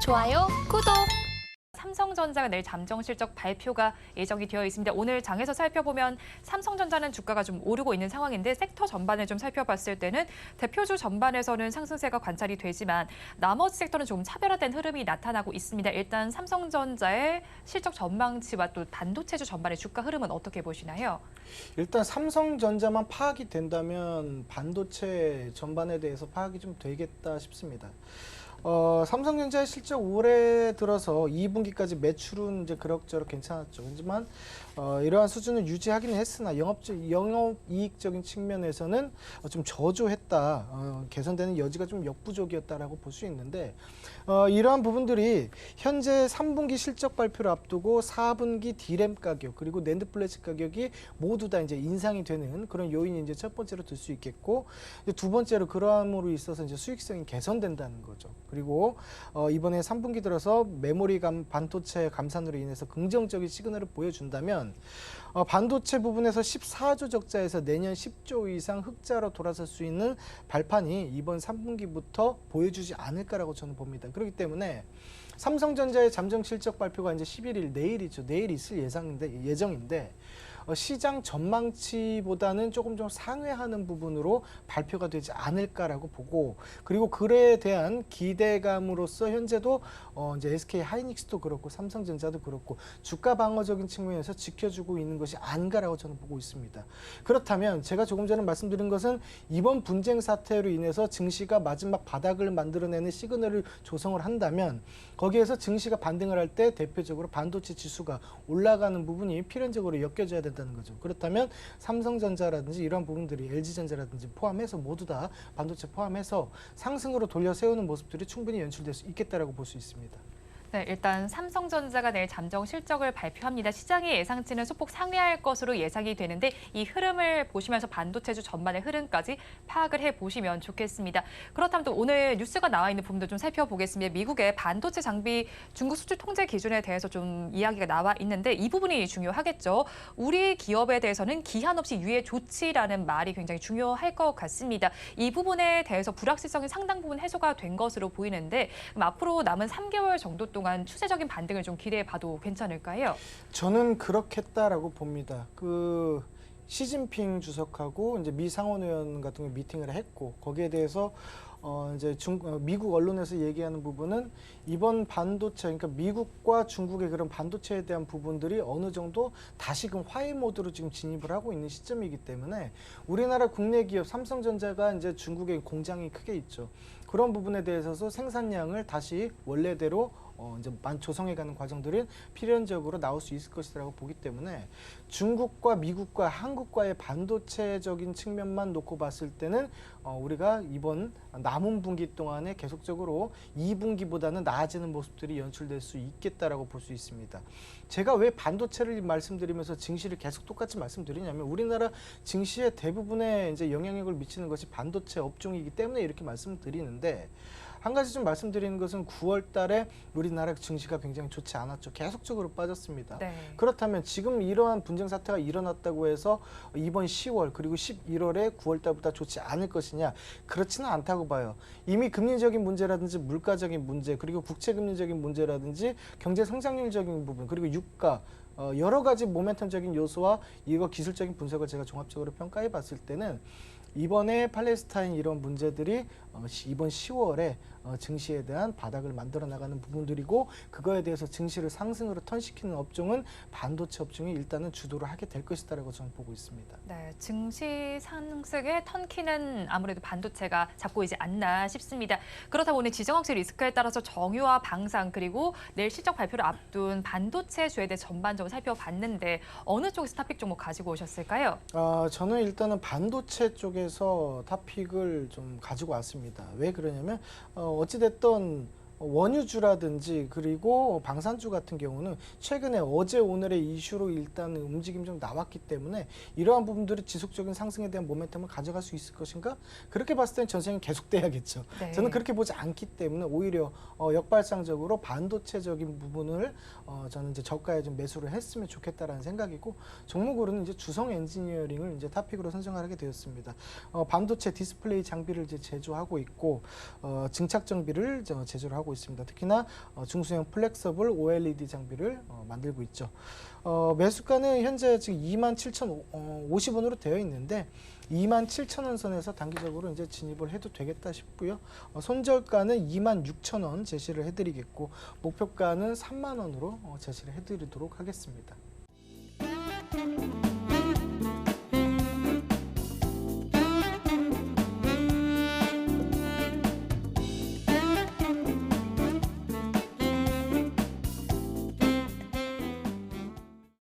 좋아요, 구독! 삼성전자가 내일 잠정 실적 발표가 예정이 되어 있습니다. 오늘 장에서 살펴보면 삼성전자는 주가가 좀 오르고 있는 상황인데 섹터 전반을 좀 살펴봤을 때는 대표주 전반에서는 상승세가 관찰이 되지만 나머지 섹터는 좀 차별화된 흐름이 나타나고 있습니다. 일단 삼성전자의 실적 전망치와 또 반도체주 전반의 주가 흐름은 어떻게 보시나요? 일단 삼성전자만 파악이 된다면 반도체 전반에 대해서 파악이 좀 되겠다 싶습니다. 삼성전자의 실적 올해 들어서 2분기까지 매출은 이제 그럭저럭 괜찮았죠. 하지만 이러한 수준을 유지하기는 했으나 영업이익적인 측면에서는 좀 저조했다. 개선되는 여지가 좀 역부족이었다라고 볼 수 있는데 이러한 부분들이 현재 3분기 실적 발표를 앞두고 4분기 디램 가격 그리고 낸드 플래시 가격이 모두 다 이제 인상이 되는 그런 요인이 이제 첫 번째로 들 수 있겠고 두 번째로 그러함으로 있어서 이제 수익성이 개선된다는 거죠. 그리고 이번에 3분기 들어서 메모리 반도체 감산으로 인해서 긍정적인 시그널을 보여준다면 반도체 부분에서 14조 적자에서 내년 10조 이상 흑자로 돌아설 수 있는 발판이 이번 3분기부터 보여주지 않을까라고 저는 봅니다. 그렇기 때문에 삼성전자의 잠정 실적 발표가 이제 11일 내일이죠. 내일 있을 예정인데 시장 전망치보다는 조금 좀 상회하는 부분으로 발표가 되지 않을까라고 보고 그리고 그에 대한 기대감으로서 현재도 이제 SK 하이닉스도 그렇고 삼성전자도 그렇고 주가 방어적인 측면에서 지켜주고 있는 것이 아닌가라고 저는 보고 있습니다. 그렇다면 제가 조금 전에 말씀드린 것은 이번 분쟁 사태로 인해서 증시가 마지막 바닥을 만들어내는 시그널을 조성을 한다면 거기에서 증시가 반등을 할 때 대표적으로 반도체 지수가 올라가는 부분이 필연적으로 엮여져야 된다는 거죠. 그렇다면 삼성전자라든지 이러한 부분들이 LG전자라든지 포함해서 모두 다 반도체 포함해서 상승으로 돌려 세우는 모습들이 충분히 연출될 수 있겠다라고 볼 수 있습니다. 네, 일단 삼성전자가 내일 잠정 실적을 발표합니다. 시장의 예상치는 소폭 상회할 것으로 예상이 되는데 이 흐름을 보시면서 반도체주 전반의 흐름까지 파악을 해보시면 좋겠습니다. 그렇다면 또 오늘 뉴스가 나와 있는 부분도 좀 살펴보겠습니다. 미국의 반도체 장비 중국 수출 통제 기준에 대해서 좀 이야기가 나와 있는데 이 부분이 중요하겠죠. 우리 기업에 대해서는 기한 없이 유예 조치라는 말이 굉장히 중요할 것 같습니다. 이 부분에 대해서 불확실성이 상당 부분 해소가 된 것으로 보이는데 그럼 앞으로 남은 3개월 정도 동안 추세적인 반등을 좀 기대해봐도 괜찮을까요? 저는 그렇겠다라고 봅니다. 시진핑 주석하고 이제 미 상원의원 같은 거 미팅을 했고 거기에 대해서 이제 미국 언론에서 얘기하는 부분은 이번 반도체, 그러니까 미국과 중국의 그런 반도체에 대한 부분들이 어느 정도 다시금 화해 모드로 지금 진입을 하고 있는 시점이기 때문에 우리나라 국내 기업 삼성전자가 이제 중국에 공장이 크게 있죠. 그런 부분에 대해서도 생산량을 다시 원래대로 이제 조성해가는 과정들은 필연적으로 나올 수 있을 것이라고 보기 때문에 중국과 미국과 한국과의 반도체적인 측면만 놓고 봤을 때는 우리가 이번 남은 분기 동안에 계속적으로 2분기보다는 나아지는 모습들이 연출될 수 있겠다라고 볼 수 있습니다. 제가 왜 반도체를 말씀드리면서 증시를 계속 똑같이 말씀드리냐면 우리나라 증시의 대부분의 이제 영향력을 미치는 것이 반도체 업종이기 때문에 이렇게 말씀드리는데 한 가지 좀 말씀드리는 것은 9월 달에 우리나라 증시가 굉장히 좋지 않았죠. 계속적으로 빠졌습니다. 네. 그렇다면 지금 이러한 분쟁 사태가 일어났다고 해서 이번 10월 그리고 11월에 9월 달보다 좋지 않을 것이냐? 그렇지는 않다고 봐요. 이미 금리적인 문제라든지 물가적인 문제 그리고 국채금리적인 문제라든지 경제 성장률적인 부분 그리고 유가 여러 가지 모멘텀적인 요소와 이거 기술적인 분석을 제가 종합적으로 평가해 봤을 때는 이번에 팔레스타인 이런 문제들이 이번 10월에 증시에 대한 바닥을 만들어 나가는 부분들이고 그거에 대해서 증시를 상승으로 턴시키는 업종은 반도체 업종이 일단은 주도를 하게 될 것이다라고 저는 보고 있습니다. 네, 증시 상승의 턴키는 아무래도 반도체가 잡고 있지 않나 싶습니다. 그렇다고 오늘 지정학적 리스크에 따라서 정유와 방산 그리고 내일 실적 발표를 앞둔 반도체주에 대해 전반적으로 살펴봤는데 어느 쪽에서 토픽 종목 가지고 오셨을까요? 저는 일단은 반도체 쪽에서 토픽을 좀 가지고 왔습니다. 왜 그러냐면 어찌됐든 원유주라든지 그리고 방산주 같은 경우는 최근에 어제 오늘의 이슈로 일단 움직임이 좀 나왔기 때문에 이러한 부분들이 지속적인 상승에 대한 모멘텀을 가져갈 수 있을 것인가? 그렇게 봤을 때는 전쟁이 계속돼야겠죠. 네. 저는 그렇게 보지 않기 때문에 오히려 역발상적으로 반도체적인 부분을 저는 이제 저가에 좀 매수를 했으면 좋겠다라는 생각이고 종목으로는 이제 주성 엔지니어링을 이제 토픽으로 선정하게 되었습니다. 반도체 디스플레이 장비를 이제 제조하고 있고 증착 장비를 제조를 하고 있습니다. 특히나 중소형 플렉서블 OLED 장비를 만들고 있죠. 매수가는 현재 지금 27,050원으로 되어 있는데 27,000원 선에서 단기적으로 이제 진입을 해도 되겠다 싶고요. 손절가는 26,000원 제시를 해드리겠고 목표가는 3만 원으로 제시를 해드리도록 하겠습니다.